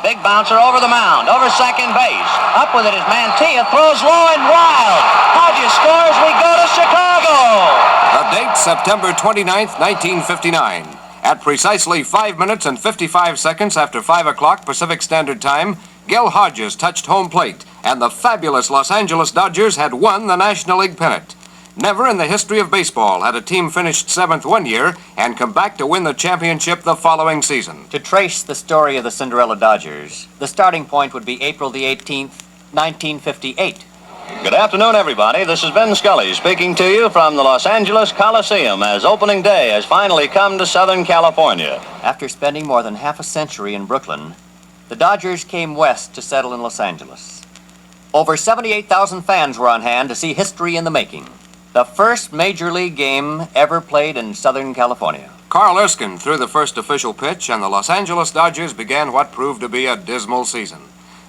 Big bouncer over the mound, over second base. Up with it is Mantilla, throws low and wild. Hodges scores, we go to Chicago. The date, September 29th, 1959. At precisely 5 minutes and 55 seconds after 5 o'clock Pacific Standard Time, Gil Hodges touched home plate, and the fabulous Los Angeles Dodgers had won the National League pennant. Never in the history of baseball had a team finished 7th one year and come back to win the championship the following season. To trace the story of the Cinderella Dodgers, the starting point would be April the 18th, 1958. Good afternoon, everybody. This is Ben Scully speaking to you from the Los Angeles Coliseum as opening day has finally come to Southern California. After spending more than half a century in Brooklyn, the Dodgers came west to settle in Los Angeles. Over 78,000 fans were on hand to see history in the making. The first Major League game ever played in Southern California. Carl Erskine threw the first official pitch, and the Los Angeles Dodgers began what proved to be a dismal season.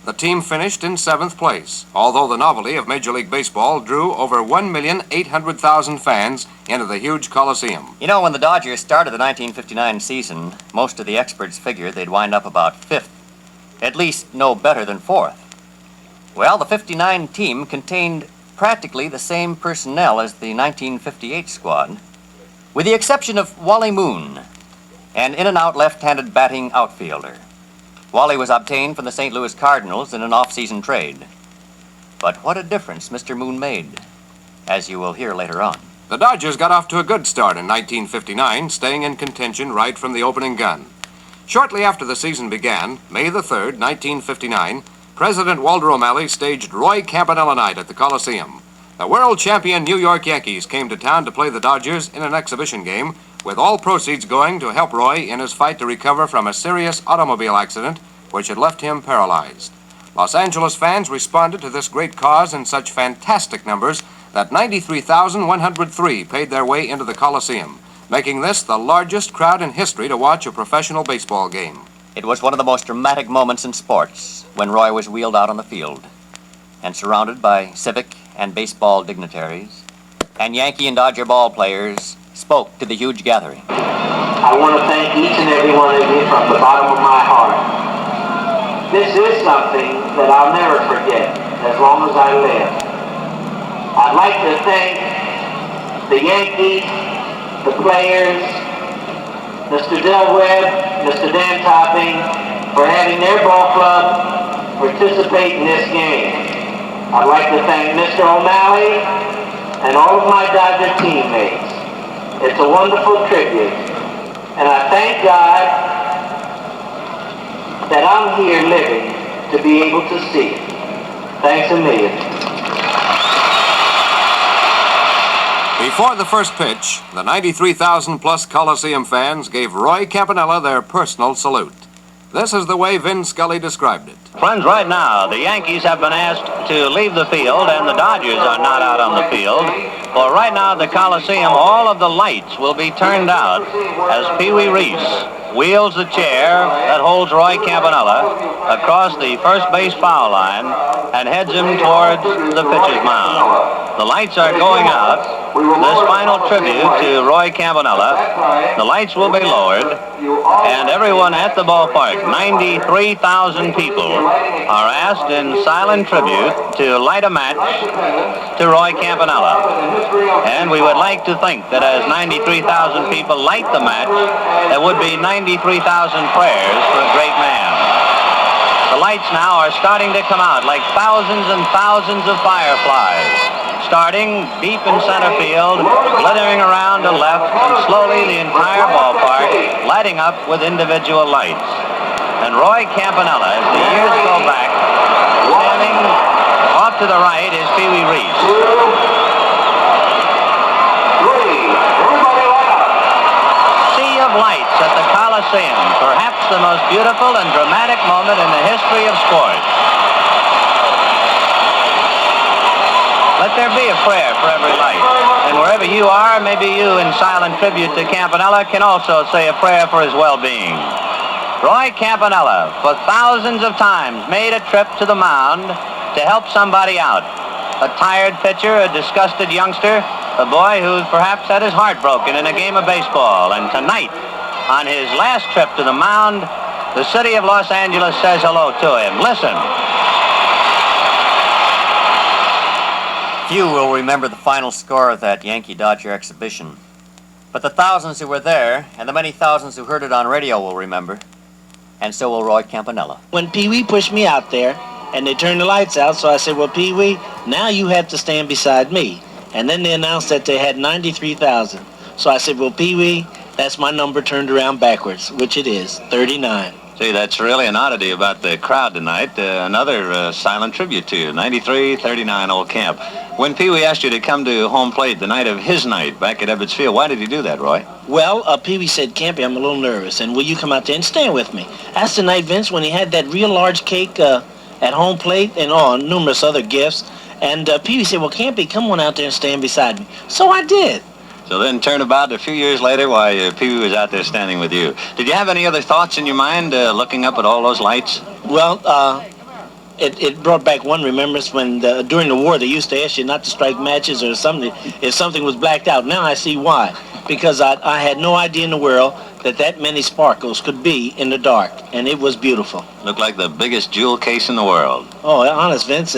The team finished in 7th place, although the novelty of Major League Baseball drew over 1,800,000 fans into the huge Coliseum. You know, when the Dodgers started the 1959 season, most of the experts figured they'd wind up about 5th, at least no better than 4th. Well, the 59 team contained practically the same personnel as the 1958 squad, with the exception of Wally Moon, an in-and-out left-handed batting outfielder. Wally was obtained from the St. Louis Cardinals in an off-season trade. But what a difference Mr. Moon made, as you will hear later on. The Dodgers got off to a good start in 1959, staying in contention right from the opening gun. Shortly after the season began, May the 3rd, 1959, President Walter O'Malley staged Roy Campanella Night at the Coliseum. The world champion New York Yankees came to town to play the Dodgers in an exhibition game, with all proceeds going to help Roy in his fight to recover from a serious automobile accident which had left him paralyzed. Los Angeles fans responded to this great cause in such fantastic numbers that 93,103 paid their way into the Coliseum, making this the largest crowd in history to watch a professional baseball game. It was one of the most dramatic moments in sports when Roy was wheeled out on the field and surrounded by civic and baseball dignitaries, and Yankee and Dodger ball players spoke to the huge gathering. I want to thank each and every one of you from the bottom of my heart. This is something that I'll never forget as long as I live. I'd like to thank the Yankees, the players, Mr. Del Webb, Mr. Dan Topping, for having their ball club participate in this game. I'd like to thank Mr. O'Malley and all of my Dodger teammates. It's a wonderful tribute, and I thank God that I'm here living to be able to see it. Thanks a million. Before the first pitch, the 93,000-plus Coliseum fans gave Roy Campanella their personal salute. This is the way Vin Scully described it. Friends, right now, the Yankees have been asked to leave the field, and the Dodgers are not out on the field. For right now, the Coliseum, all of the lights will be turned out as Wee Reese wheels the chair that holds Roy Campanella across the first base foul line and heads him towards the pitcher's mound. The lights are going out. This final tribute to Roy Campanella. The lights will be lowered, and everyone at the ballpark, 93,000 people, are asked in silent tribute to light a match to Roy Campanella. And we would like to think that as 93,000 people light the match, there would be 93,000 prayers for a great man. The lights now are starting to come out like thousands and thousands of fireflies. Starting deep in center field, slithering around to left, and slowly the entire ballpark lighting up with individual lights. And Roy Campanella, as the years go back, standing off to the right is Wee Reese. Sea of lights at the Coliseum, perhaps the most beautiful and dramatic moment in the history of sports. Let there be a prayer for every light. And wherever you are, maybe you, in silent tribute to Campanella, can also say a prayer for his well-being. Roy Campanella, for thousands of times, made a trip to the mound to help somebody out. A tired pitcher, a disgusted youngster, a boy who perhaps had his heart broken in a game of baseball. And tonight, on his last trip to the mound, The city of Los Angeles says hello to him. Listen. Few will remember the final score of that Yankee-Dodger exhibition. But the thousands who were there and the many thousands who heard it on radio will remember. And so will Roy Campanella. When Pee Wee pushed me out there and they turned the lights out, so I said, well, Pee Wee, now you have to stand beside me. And then they announced that they had 93,000. So I said, well, Pee Wee, that's my number turned around backwards, which it is, 39. See, that's really an oddity about the crowd tonight. Another silent tribute to you. 93-39 old Camp. When Pee Wee asked you to come to home plate the night of his night back at Ebbets Field, why did he do that, Roy? Well, Pee Wee said, Campy, I'm a little nervous, and will you come out there and stand with me? That's the night, Vince, when he had that real large cake at home plate and numerous other gifts. And Pee Wee said, well, Campy, come on out there and stand beside me. So I did. So then turnabout a few years later, why, Pee Wee was out there standing with you. Did you have any other thoughts in your mind looking up at all those lights? Well, it brought back one remembrance when during the war they used to ask you not to strike matches or something if something was blacked out. Now I see why. Because I had no idea in the world that many sparkles could be in the dark, and it was beautiful. Looked like the biggest jewel case in the world. Oh, honest, Vince,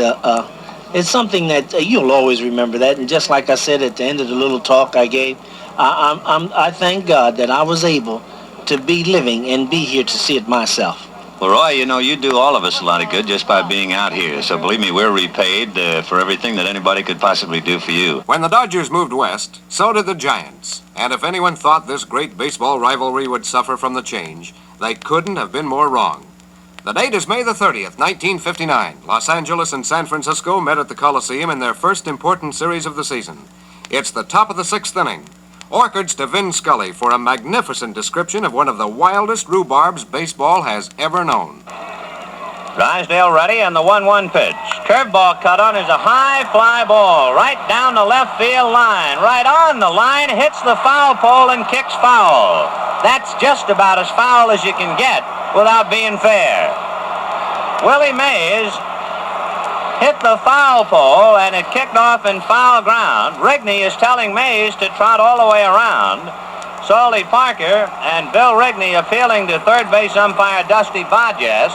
it's something that you'll always remember that. And just like I said at the end of the little talk I gave, I thank God that I was able to be living and be here to see it myself. Well, Roy, you know, you do all of us a lot of good just by being out here. So believe me, we're repaid for everything that anybody could possibly do for you. When the Dodgers moved west, so did the Giants. And if anyone thought this great baseball rivalry would suffer from the change, they couldn't have been more wrong. The date is May the 30th, 1959. Los Angeles and San Francisco met at the Coliseum in their first important series of the season. It's the top of the sixth inning. Orchids to Vin Scully for a magnificent description of one of the wildest rhubarbs baseball has ever known. Drysdale ready, and the 1-1 pitch. Curveball cut on is a high fly ball right down the left field line. Right on the line, hits the foul pole and kicks foul. That's just about as foul as you can get without being fair. Willie Mays hit the foul pole, and it kicked off in foul ground. Rigney is telling Mays to trot all the way around. Solly Parker and Bill Rigney appealing to third base umpire Dusty Hodges.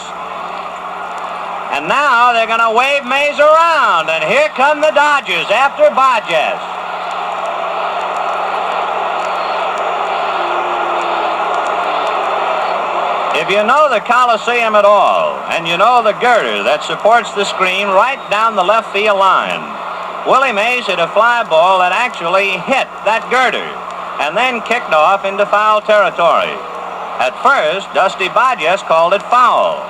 And now they're going to wave Mays around, and here come the Dodgers after Hodges. If you know the Coliseum at all, and you know the girder that supports the screen right down the left field line, Willie Mays hit a fly ball that actually hit that girder and then kicked off into foul territory. At first, Dusty Hodges called it foul,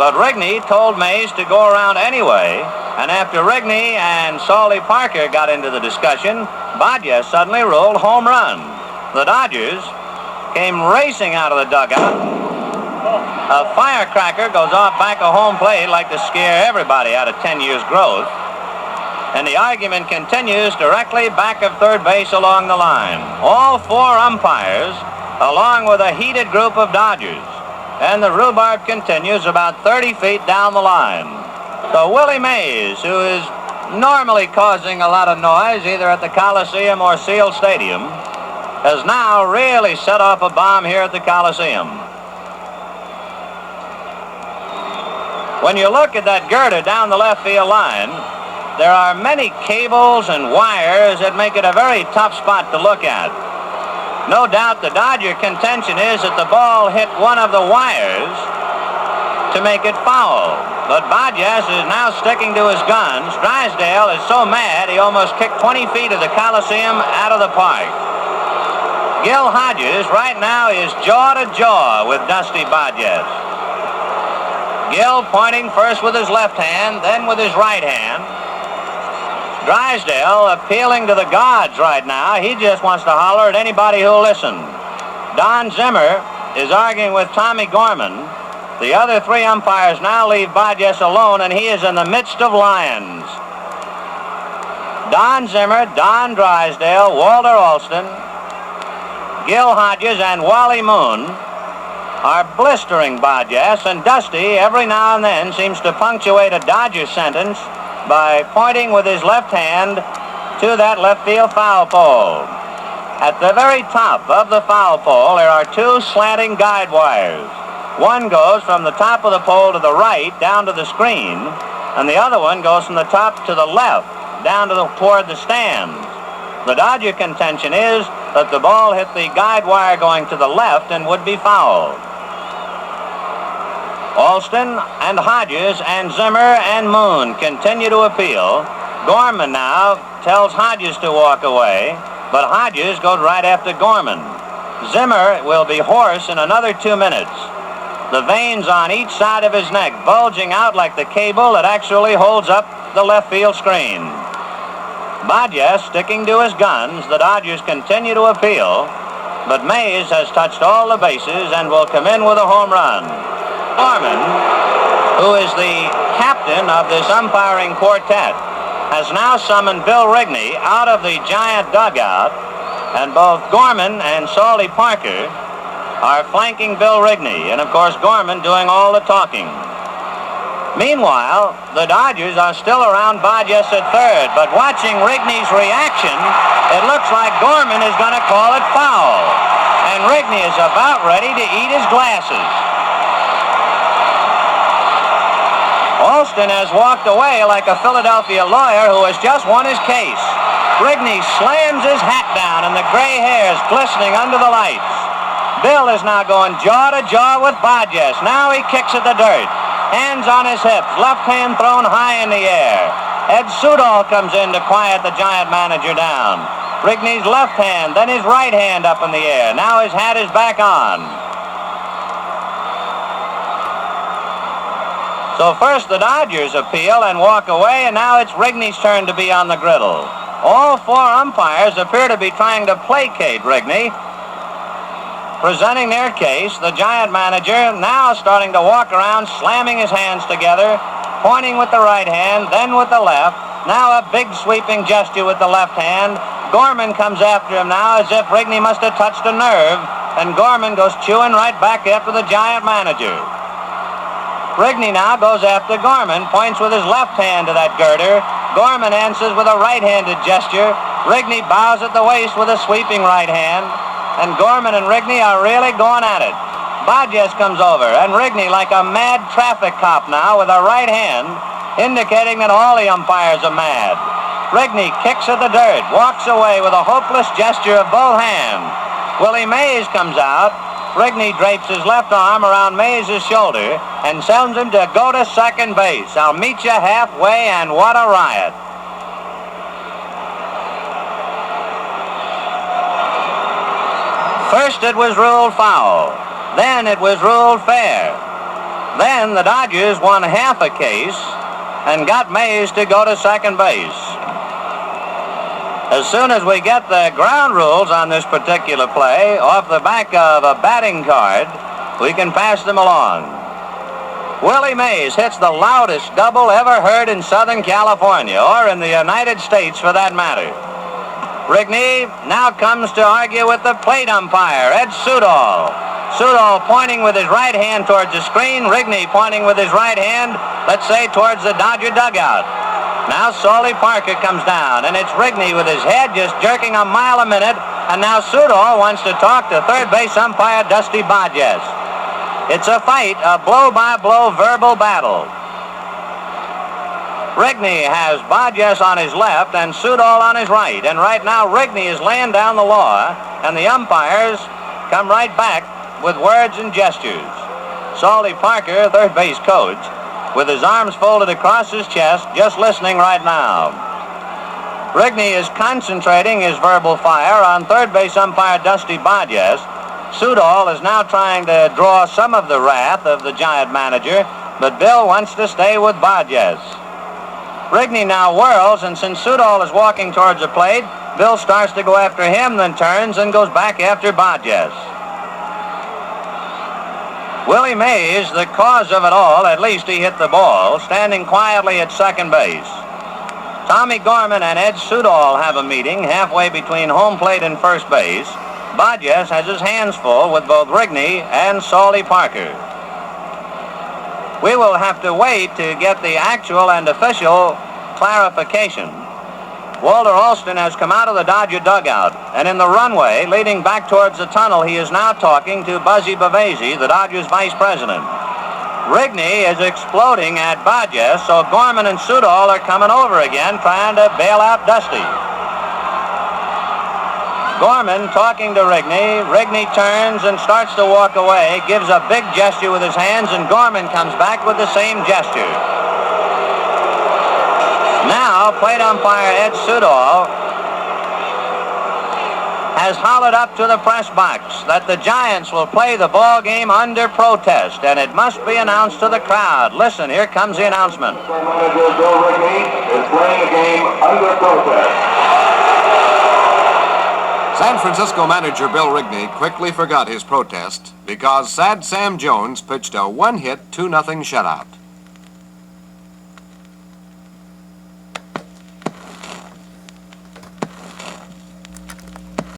but Rigney told Mays to go around anyway, and after Rigney and Solly Parker got into the discussion, Hodges suddenly ruled home run. The Dodgers came racing out of the dugout. A firecracker goes off back of home plate like to scare everybody out of 10 years' growth. And the argument continues directly back of third base along the line. All four umpires, along with a heated group of Dodgers. And the rhubarb continues about 30 feet down the line. So Willie Mays, who is normally causing a lot of noise either at the Coliseum or Seal Stadium, has now really set off a bomb here at the Coliseum. When you look at that girder down the left field line, there are many cables and wires that make it a very tough spot to look at. No doubt the Dodger contention is that the ball hit one of the wires to make it foul. But Hodges is now sticking to his guns. Drysdale is so mad he almost kicked 20 feet of the Coliseum out of the park. Gil Hodges right now is jaw to jaw with Dusty Hodges. Gil pointing first with his left hand, then with his right hand. Drysdale appealing to the gods right now. He just wants to holler at anybody who'll listen. Don Zimmer is arguing with Tommy Gorman. The other three umpires now leave Hodges alone, and he is in the midst of lions. Don Zimmer, Don Drysdale, Walter Alston, Gil Hodges, and Wally Moon are blistering Hodges, and Dusty every now and then seems to punctuate a Dodger sentence by pointing with his left hand to that left field foul pole. At the very top of the foul pole, there are two slanting guide wires. One goes from the top of the pole to the right down to the screen, and the other one goes from the top to the left down to toward the stands. The Dodger contention is that the ball hit the guide wire going to the left and would be fouled. Alston and Hodges and Zimmer and Moon continue to appeal. Gorman now tells Hodges to walk away, but Hodges goes right after Gorman. Zimmer will be hoarse in another 2 minutes. The veins on each side of his neck bulging out like the cable that actually holds up the left field screen. Hodges sticking to his guns. The Dodgers continue to appeal, but Mays has touched all the bases and will come in with a home run. Gorman, who is the captain of this umpiring quartet, has now summoned Bill Rigney out of the Giant dugout, and both Gorman and Scully Parker are flanking Bill Rigney, and of course Gorman doing all the talking. Meanwhile, the Dodgers are still around Hodges at third, but watching Rigney's reaction, it looks like Gorman is going to call it foul, and Rigney is about ready to eat his glasses. Alston has walked away like a Philadelphia lawyer who has just won his case. Rigney slams his hat down and the gray hairs glistening under the lights. Bill is now going jaw to jaw with Hodges. Now he kicks at the dirt. Hands on his hips, left hand thrown high in the air. Ed Sudol comes in to quiet the Giant manager down. Rigney's left hand, then his right hand up in the air. Now his hat is back on. So first the Dodgers appeal and walk away, and now it's Rigney's turn to be on the griddle. All four umpires appear to be trying to placate Rigney. Presenting their case, the Giant manager now starting to walk around, slamming his hands together, pointing with the right hand, then with the left. Now a big sweeping gesture with the left hand. Gorman comes after him now as if Rigney must have touched a nerve, and Gorman goes chewing right back after the Giant manager. Rigney now goes after Gorman, points with his left hand to that girder. Gorman answers with a right-handed gesture. Rigney bows at the waist with a sweeping right hand. And Gorman and Rigney are really going at it. Hodges comes over, and Rigney, like a mad traffic cop now, with a right hand, indicating that all the umpires are mad. Rigney kicks at the dirt, walks away with a hopeless gesture of both hands. Willie Mays comes out. Rigney drapes his left arm around Mays' shoulder and sends him to go to second base. I'll meet you halfway, and what a riot. First it was ruled foul. Then it was ruled fair. Then the Dodgers won half a case and got Mays to go to second base. As soon as we get the ground rules on this particular play off the back of a batting card, we can pass them along. Willie Mays hits the loudest double ever heard in Southern California, or in the United States for that matter. Rigney now comes to argue with the plate umpire, Ed Sudol. Sudol pointing with his right hand towards the screen, Rigney pointing with his right hand, let's say, towards the Dodger dugout. Now Scully Parker comes down, and it's Rigney with his head just jerking a mile a minute, and now Sudol wants to talk to third base umpire Dusty Hodges. It's a fight, a blow-by-blow verbal battle. Rigney has Hodges on his left and Sudol on his right, and right now Rigney is laying down the law, and the umpires come right back with words and gestures. Scully Parker, third base coach, with his arms folded across his chest, just listening right now. Rigney is concentrating his verbal fire on third base umpire Dusty Hodges. Sudol is now trying to draw some of the wrath of the Giant manager, but Bill wants to stay with Hodges. Rigney now whirls, and since Sudol is walking towards the plate, Bill starts to go after him, then turns and goes back after Hodges. Willie Mays, the cause of it all, at least he hit the ball, standing quietly at second base. Tommy Gorman and Ed Sudol have a meeting halfway between home plate and first base. Hodges has his hands full with both Rigney and Scully Parker. We will have to wait to get the actual and official clarification. Walter Alston has come out of the Dodger dugout, and in the runway leading back towards the tunnel, he is now talking to Buzzy Bavasi, the Dodgers vice president. Rigney is exploding at Hodges, so Gorman and Sudol are coming over again, trying to bail out Dusty. Gorman talking to Rigney. Rigney turns and starts to walk away, gives a big gesture with his hands, and Gorman comes back with the same gesture. Now, plate umpire Ed Sudol has hollered up to the press box that the Giants will play the ball game under protest, and it must be announced to the crowd. Listen, here comes the announcement. Manager Bill Rigney is playing a game under protest. San Francisco manager Bill Rigney quickly forgot his protest because Sad Sam Jones pitched a one-hit 2-0 shutout.